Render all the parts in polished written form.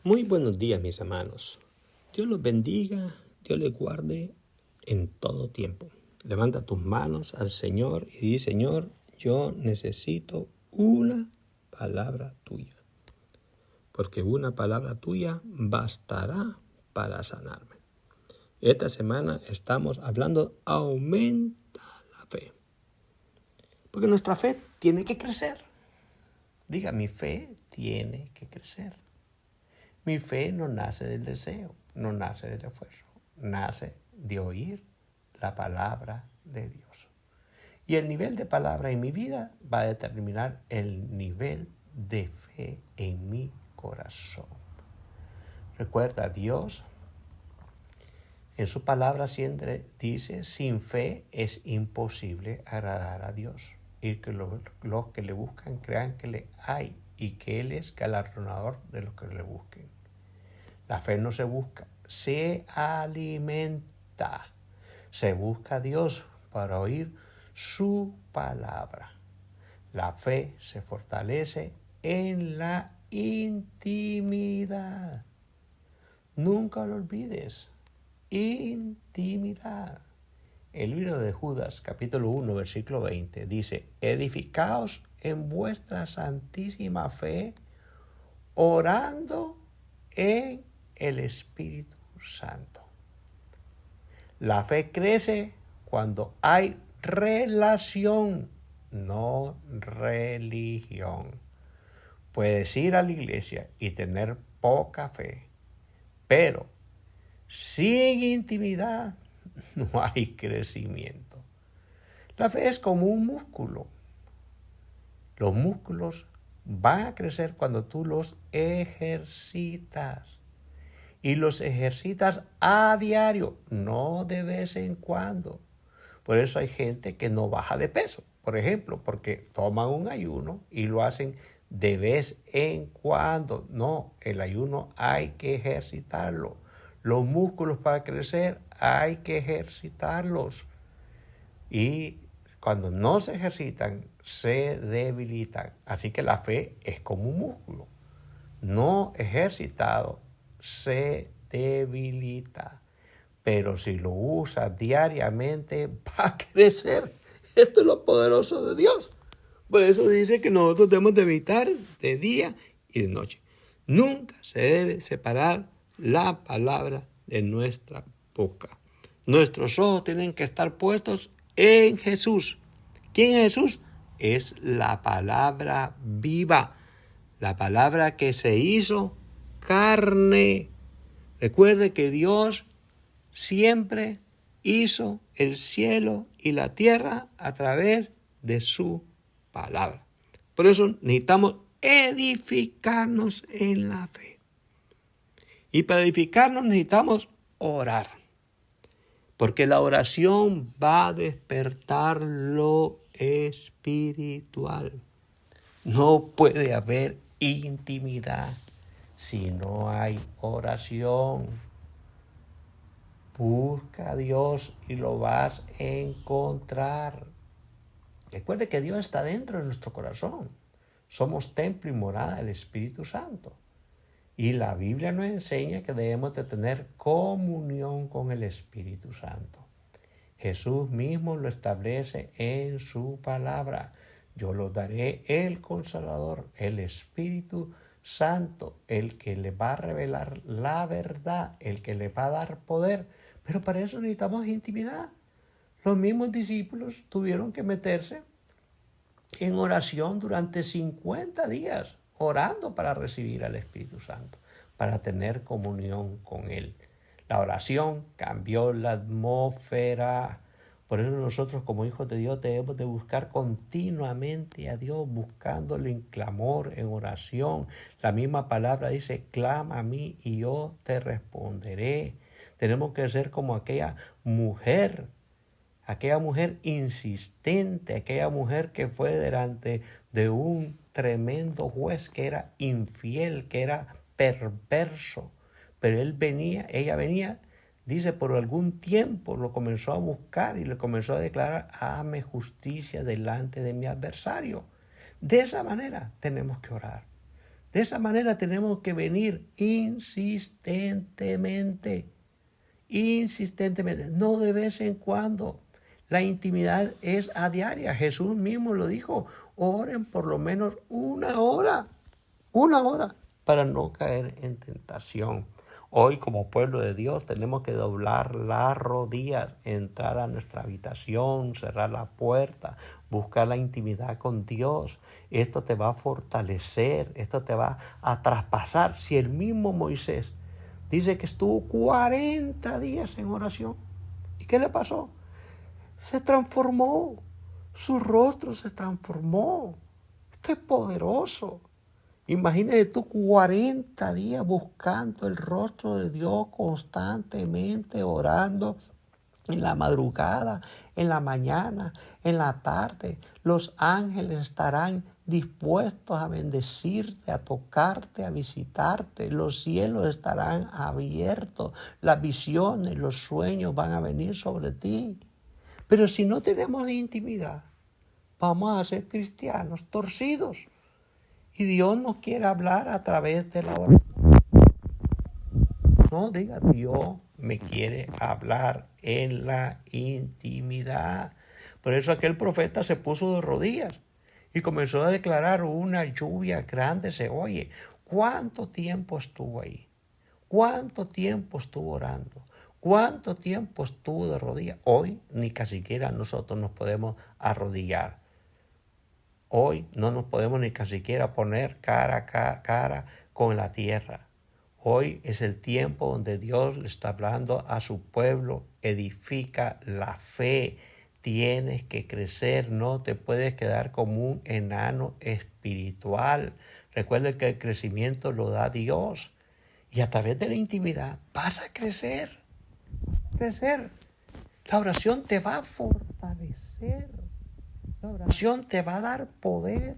Muy buenos días, mis hermanos. Dios los bendiga, Dios les guarde en todo tiempo. Levanta tus manos al Señor y di: Señor, yo necesito una palabra tuya, porque una palabra tuya bastará para sanarme. Esta semana estamos hablando, aumenta la fe, porque nuestra fe tiene que crecer. Diga, mi fe tiene que crecer. Mi fe no nace del deseo, no nace del esfuerzo, nace de oír la palabra de Dios. Y el nivel de palabra en mi vida va a determinar el nivel de fe en mi corazón. Recuerda, Dios en su palabra siempre dice: sin fe es imposible agradar a Dios. Y que los que le buscan crean que le hay y que Él es galardonador de los que le busquen. La fe no se busca, se alimenta. Se busca a Dios para oír su palabra. La fe se fortalece en la intimidad. Nunca lo olvides. Intimidad. El libro de Judas, capítulo 1, versículo 20, dice: edificaos en vuestra santísima fe, orando en el Espíritu Santo. La fe crece cuando hay relación, no religión. Puedes ir a la iglesia y tener poca fe, pero sin intimidad no hay crecimiento. La fe es como un músculo. Los músculos van a crecer cuando tú los ejercitas. Y los ejercitas a diario, no de vez en cuando. Por eso hay gente que no baja de peso, por ejemplo, porque toman un ayuno y lo hacen de vez en cuando. No, el ayuno hay que ejercitarlo. Los músculos para crecer hay que ejercitarlos. Y cuando no se ejercitan, se debilitan. Así que la fe es como un músculo. No ejercitado, se debilita. Pero si lo usas diariamente, va a crecer. Esto es lo poderoso de Dios. Por eso dice que nosotros debemos de meditar de día y de noche. Nunca se debe separar la palabra de nuestra boca. Nuestros ojos tienen que estar puestos en Jesús. ¿Quién es Jesús? Es la palabra viva. La palabra que se hizo carne. Recuerde que Dios siempre hizo el cielo y la tierra a través de su palabra. Por eso necesitamos edificarnos en la fe. Y para edificarnos necesitamos orar. Porque la oración va a despertar lo espiritual. No puede haber intimidad si no hay oración. Busca a Dios y lo vas a encontrar. Recuerde que Dios está dentro de nuestro corazón. Somos templo y morada del Espíritu Santo. Y la Biblia nos enseña que debemos de tener comunión con el Espíritu Santo. Jesús mismo lo establece en su palabra. Yo los daré el Consolador, el Espíritu Santo, el que le va a revelar la verdad, el que le va a dar poder. Pero para eso necesitamos intimidad. Los mismos discípulos tuvieron que meterse en oración durante 50 días, orando para recibir al Espíritu Santo, para tener comunión con Él. La oración cambió la atmósfera. Por eso nosotros como hijos de Dios debemos de buscar continuamente a Dios, buscándolo en clamor, en oración. La misma palabra dice: clama a mí y yo te responderé. Tenemos que ser como aquella mujer insistente, aquella mujer que fue delante de un tremendo juez que era infiel, que era perverso. Pero ella venía, dice, por algún tiempo lo comenzó a buscar y le comenzó a declarar: hazme justicia delante de mi adversario. De esa manera tenemos que orar. De esa manera tenemos que venir insistentemente, no de vez en cuando. La intimidad es a diaria. Jesús mismo lo dijo, oren por lo menos una hora para no caer en tentación. Hoy como pueblo de Dios tenemos que doblar las rodillas, entrar a nuestra habitación, cerrar la puerta, buscar la intimidad con Dios. Esto te va a fortalecer, esto te va a traspasar. Si el mismo Moisés dice que estuvo 40 días en oración, ¿y qué le pasó? Se transformó, su rostro se transformó. Esto es poderoso. Imagínate tú 40 días buscando el rostro de Dios constantemente, orando en la madrugada, en la mañana, en la tarde. Los ángeles estarán dispuestos a bendecirte, a tocarte, a visitarte. Los cielos estarán abiertos. Las visiones, los sueños van a venir sobre ti. Pero si no tenemos intimidad, vamos a ser cristianos torcidos. Y Dios nos quiere hablar a través de la oración. No diga, Dios me quiere hablar en la intimidad. Por eso aquel profeta se puso de rodillas y comenzó a declarar una lluvia grande. Se oye, ¿cuánto tiempo estuvo ahí? ¿Cuánto tiempo estuvo orando? ¿Cuánto tiempo estuvo de rodillas? Hoy ni casi siquiera nosotros nos podemos arrodillar. Hoy no nos podemos ni siquiera poner cara a cara con la tierra. Hoy es el tiempo donde Dios le está hablando a su pueblo. Edifica la fe. Tienes que crecer. No te puedes quedar como un enano espiritual. Recuerda que el crecimiento lo da Dios. Y a través de la intimidad vas a crecer. La oración te va a fortalecer. La oración te va a dar poder.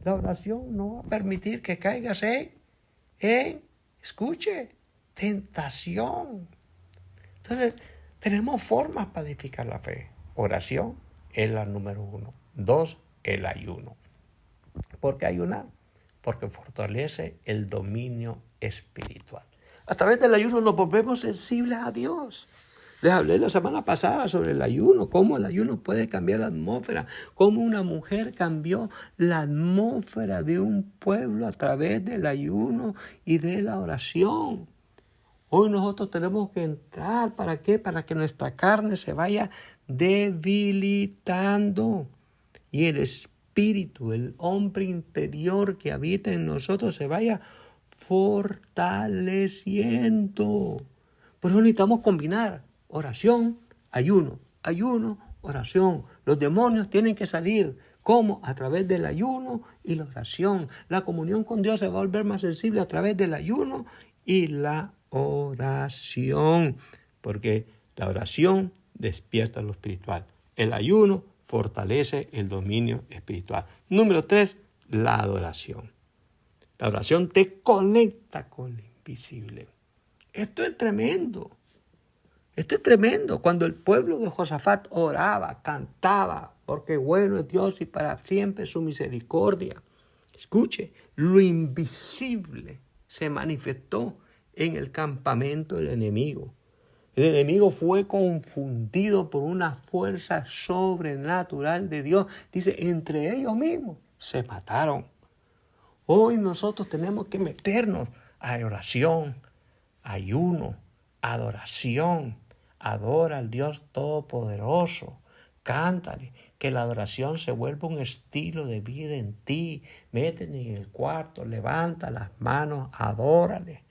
La oración no va a permitir que caigas escuche, tentación. Entonces, tenemos formas para edificar la fe. Oración es la número 1. 2, el ayuno. ¿Por qué ayunar? Porque fortalece el dominio espiritual. A través del ayuno nos volvemos sensibles a Dios. Les hablé la semana pasada sobre el ayuno, cómo el ayuno puede cambiar la atmósfera, cómo una mujer cambió la atmósfera de un pueblo a través del ayuno y de la oración. Hoy nosotros tenemos que entrar, ¿para qué? Para que nuestra carne se vaya debilitando y el espíritu, el hombre interior que habita en nosotros se vaya fortaleciendo. Por eso necesitamos combinar oración, ayuno, oración. Los demonios tienen que salir. ¿Cómo? A través del ayuno y la oración. La comunión con Dios se va a volver más sensible a través del ayuno y la oración. Porque la oración despierta lo espiritual. El ayuno fortalece el dominio espiritual. Número 3, la adoración. La oración te conecta con lo invisible. Esto es tremendo. Esto es tremendo. Cuando el pueblo de Josafat oraba, cantaba, porque bueno es Dios y para siempre su misericordia. Escuche, lo invisible se manifestó en el campamento del enemigo. El enemigo fue confundido por una fuerza sobrenatural de Dios. Dice, entre ellos mismos se mataron. Hoy nosotros tenemos que meternos a oración, ayuno, adoración. Adora al Dios Todopoderoso. Cántale. Que la adoración se vuelva un estilo de vida en ti. Métete en el cuarto, levanta las manos, adórale.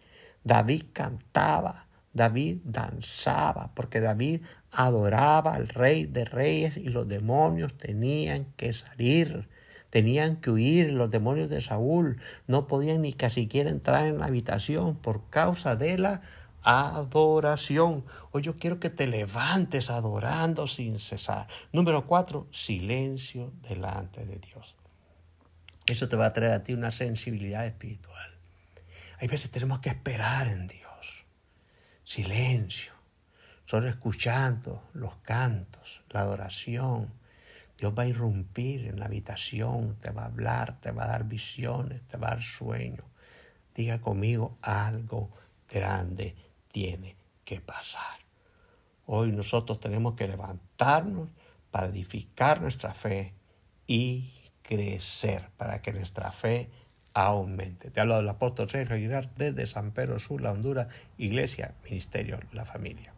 David cantaba, David danzaba, porque David adoraba al Rey de Reyes y los demonios tenían que salir. Tenían que huir los demonios de Saúl. No podían ni siquiera entrar en la habitación por causa de la adoración. Hoy yo quiero que te levantes adorando sin cesar. Número 4, silencio delante de Dios. Eso te va a traer a ti una sensibilidad espiritual. Hay veces tenemos que esperar en Dios. Silencio. Solo escuchando los cantos, la adoración. Dios va a irrumpir en la habitación, te va a hablar, te va a dar visiones, te va a dar sueños. Diga conmigo, algo grande tiene que pasar. Hoy nosotros tenemos que levantarnos para edificar nuestra fe y crecer, para que nuestra fe aumente. Te hablo del apóstol Sergio Aguilar desde San Pedro Sula, Honduras, Iglesia, Ministerio, La Familia.